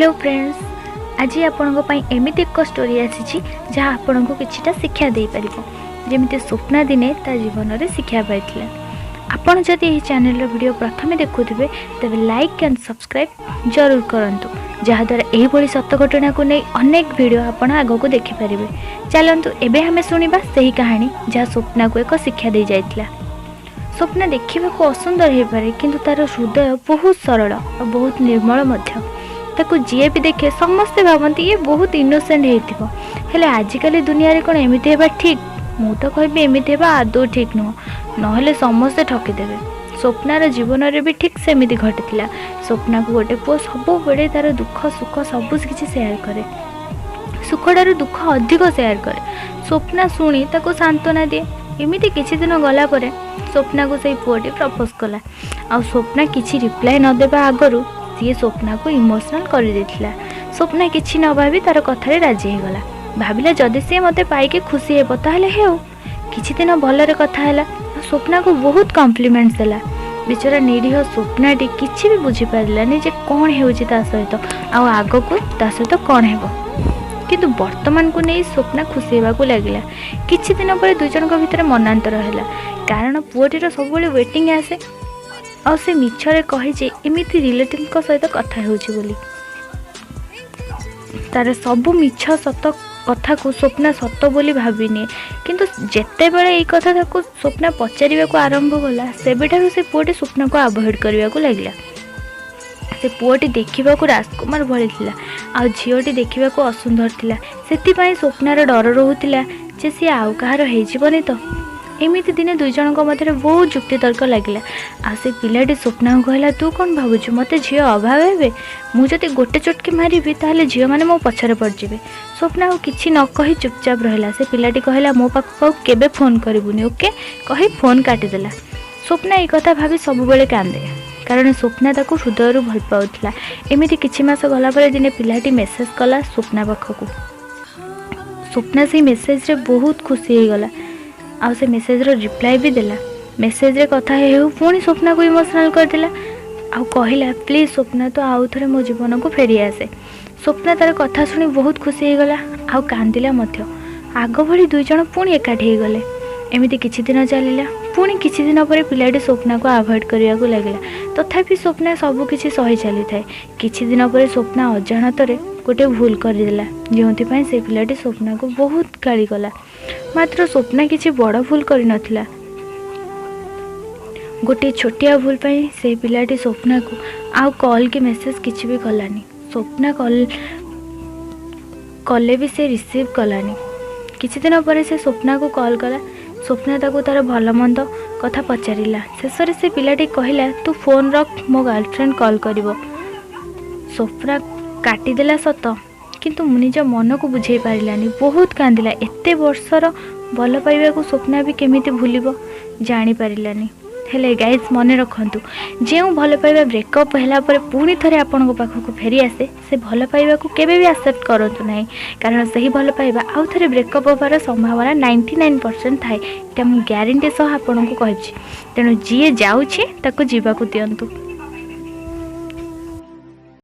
Hello friends, आज आपण एमती एक स्टोरी आसी जहाँ आपण को किछिटा शिक्षा दे पारिबो। जेमिति स्वप्ना दिने ता जीवन में शिक्षा पाइथिला। आपण जदि यह चैनल वीडियो प्रथमे देखुथिबे तबे लाइक एंड सब्सक्राइब जरूर करंतु, जहाँ द्वारा एही भली सत्य घटना को नहीं अनेक वीडियो आपण आगो को देखि पारिबे। चलंतु एबे हमें सुनिबा सही कहानी जहाँ स्वप्ना को एक शिक्षा दे जाइथिला। स्वप्ना देखा असुंदर हो पारे किंतु तार हृदय बहुत सरल और बहुत निर्मल मध्य। ताकू जी भी देखे समस्ते भावती ये बहुत इनोसेंट होइथिबो। हेले आजिकल दुनिया रे कोन एमिति हेबा ठीक? मु तो कहबी एमिति हेबा आदौ ठीक नुह, नहले समस्ते ठकीदेवे। स्वप्नार जीवन रे भी ठीक सेमिति घटिथिला। स्वप्ना को गोटे पुओ सबु बेले तार दुख सुख सबु किछि शेयर करे, सुखटारू दुख अधिक शेयर करे। स्वप्ना शुणी ताको सांत्वना दिए। एमिति किछि दिन गला परे स्वप्ना को सही पुओटी प्रपोज कला। आ स्वप्ना किछि रिप्लाई न देबा आगरु सी स्वप्ना को इमोशनल कर देथिला। स्वप्ना किछि न भाबी तार कथारे राजी हो गला। भाबिला जदि सी मते पाइके खुशी हेबो ताहले हेउ। किछि दिन भलरे कथा हैला। स्वप्ना को बहुत कॉम्प्लीमेंट्स देला। बेचारा निरीह स्वप्नाटी किछि भी बुझी पारिलानी जे कोन हेउची ता सहित आ आगो को ता सहित कोन हेबो। किंतु वर्तमान को नहीं स्वप्ना खुशी होगा लगिला। किछि दिन पर दुई जन भितर मनांतर है, कारण पुओटीर सब वेटिंग आसे और से मिछरे कहे जे एमिति रिलेटिव सहित कथा होउछि बोली। तार सबु मिछ सत कथा को स्वप्ना सत बोली भाविनी। किंतु जेते बेले एई कथा ताको स्वप्ना पचारिबा को आरंभ कला सेबेठारु से पुओटी स्वप्ना को अवॉइड करबा को लागिला। से पुओटी देखा राजकुमार भली थिला आ झीओटी देखा असुंदर थिला। सेतिपाई स्वप्नार डर रोहुतिला जे सी आउ कहार हेजिबनी तो। एमिति दिने दुई जनक मध्य बहुत जुक्ति तर्क लगिला। आ से पिलाटी स्वप्ना को कहला, तू कौन भावुछु मते झीओ अभाव हेबे? मु जदि गोटे चटकी मारिबी ताहले झीओ माने मो पछरे पड़ जिवे। स्वप्ना को किछि न कहि चुपचाप रहिला। से पिलाटी कहला, मो पाखु केबे फोन करिबुनी, ओके कहि फोन काटिदेला। स्वप्ना ए कथा भाबी सब बेले कांदे, कारण स्वप्ना ताको हृदय भल पाउथिला। एमिति किछि मास गला परे दिने पिलाटी मेसेज कला स्वप्ना पाखकू। स्वप्ना से मेसेज रे बहुत खुशी हो गला। आ से मेसेज रो रिप्लाई भी देला। मेसेज रे कथा हेउ पुणी स्वप्ना को इमोशनल कर देला। आ कहला, प्लीज स्वप्ना तो आउ थरे मो जीवन को फेरी आसे। स्वप्ना तार कथा सुनी बहुत खुशी हो गला आ कांदिला मध्य। आग भली दुई जन पुणी एकाठी हो गले। एमिति किछि दिन चलिला। पुणी किछि दिन पर पिलाटी स्वप्ना को अवॉइड करिया को लागिला। तथापि स्वप्ना सब किछि सही चली थाए। किछि दिन पर स्वप्ना अजाणतरे गोटे भूल करदेला, जोंथि पई से पिलाटी स्वप्ना को बहुत गाली कला। मात्र स्वप्ना किछि बड़ भूल करि नथिला। गोटे छोटिया भूल पई से पिलाटी स्वप्ना को आ कॉल के मेसेज किछि भी कलानी। स्वप्ना कॉल कले भी से रिसीव कलानी। किछि दिन पर से स्वप्ना को कॉल कला। स्वप्ना ताको तार भल मंद कथा पचारिला। शेष से पिलाटी कहला, तू फोन रख, मो गर्लफ्रेंड कॉल करिवो। स्वप्ना काटिदेला सत, किंतु निज मन को बुझे पारिलानी। बहुत कांदिला। एते वर्षर भल पाइबा को स्वप्ना भी केमिति भूलिबो जानि पारिलानी। हेले गाइज मने रखंतु, जे भल पाइबा ब्रेकअप हैला पर पुणी थरे आपन को पाखक फेरी आसे, से भल पाइबा को केबे भी एक्सेप्ट करंतु नाही, कारण सही भल पाइबा आउ थरे ब्रेकअप होबार संभावना 99% थाए। एटा मु ग्यारंटी सह आपन को कहछि। तेणु जी जाउछि ताको जीवा को दियंतु।